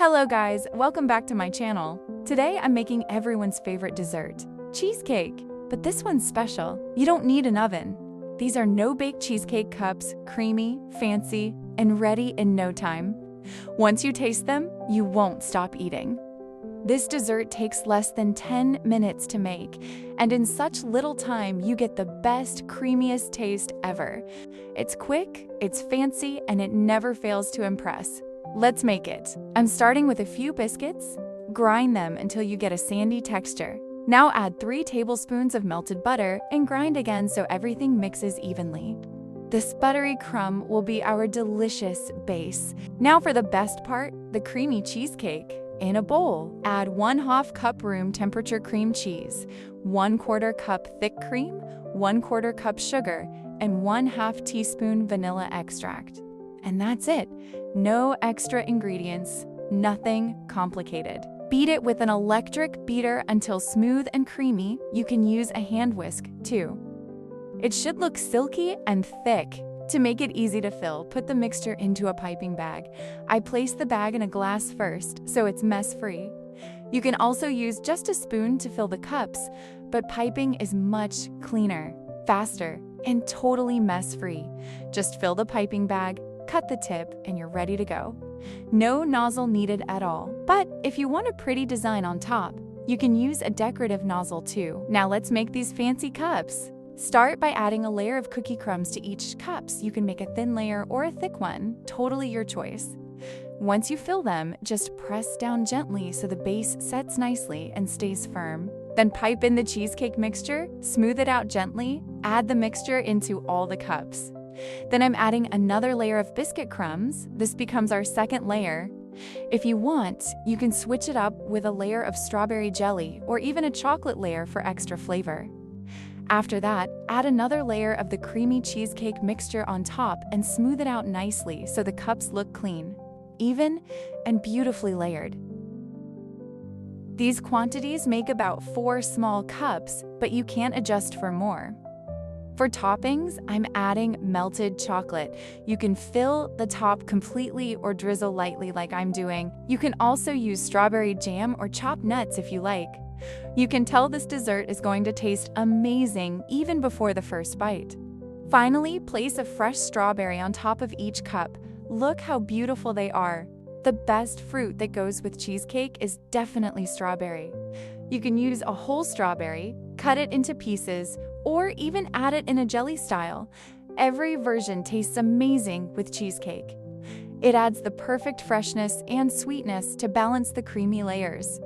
Hello guys, welcome back to my channel. Today I'm making everyone's favorite dessert, cheesecake. But this one's special. You don't need an oven. These are no-bake cheesecake cups, creamy, fancy, and ready in no time. Once you taste them, you won't stop eating. This dessert takes less than 10 minutes to make, and in such little time you get the best, creamiest taste ever. It's quick, it's fancy, and it never fails to impress. Let's make it. I'm starting with a few biscuits. Grind them until you get a sandy texture. Now add 3 tablespoons of melted butter and grind again so everything mixes evenly. This buttery crumb will be our delicious base. Now for the best part, the creamy cheesecake. In a bowl, add 1/2 cup room temperature cream cheese, 1/4 cup thick cream, 1/4 cup sugar, and 1/2 teaspoon vanilla extract. And that's it. No extra ingredients, nothing complicated. Beat it with an electric beater until smooth and creamy. You can use a hand whisk too. It should look silky and thick. To make it easy to fill, put the mixture into a piping bag. I place the bag in a glass first, so it's mess-free. You can also use just a spoon to fill the cups, but piping is much cleaner, faster, and totally mess-free. Just fill the piping bag, cut the tip, and you're ready to go. No nozzle needed at all, but if you want a pretty design on top, you can use a decorative nozzle too. Now let's make these fancy cups. Start by adding a layer of cookie crumbs to each cups. You can make a thin layer or a thick one, totally your choice. Once you fill them, just press down gently so the base sets nicely and stays firm. Then pipe in the cheesecake mixture, smooth it out gently, add the mixture into all the cups. Then I'm adding another layer of biscuit crumbs. This becomes our second layer. If you want, you can switch it up with a layer of strawberry jelly or even a chocolate layer for extra flavor. After that, add another layer of the creamy cheesecake mixture on top and smooth it out nicely so the cups look clean, even, and beautifully layered. These quantities make about 4 small cups, but you can't adjust for more. For toppings, I'm adding melted chocolate. You can fill the top completely or drizzle lightly like I'm doing. You can also use strawberry jam or chopped nuts if you like. You can tell this dessert is going to taste amazing even before the first bite. Finally, place a fresh strawberry on top of each cup. Look how beautiful they are. The best fruit that goes with cheesecake is definitely strawberry. You can use a whole strawberry, cut it into pieces, or even add it in a jelly style. Every version tastes amazing with cheesecake. It adds the perfect freshness and sweetness to balance the creamy layers.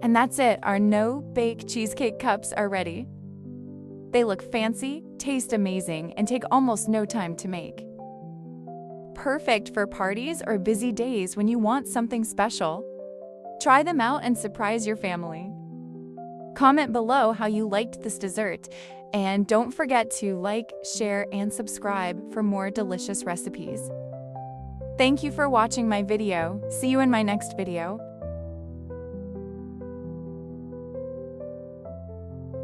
And that's it, our no-bake cheesecake cups are ready. They look fancy, taste amazing, and take almost no time to make. Perfect for parties or busy days when you want something special. Try them out and surprise your family. Comment below how you liked this dessert, and don't forget to like, share, and subscribe for more delicious recipes. Thank you for watching my video. See you in my next video.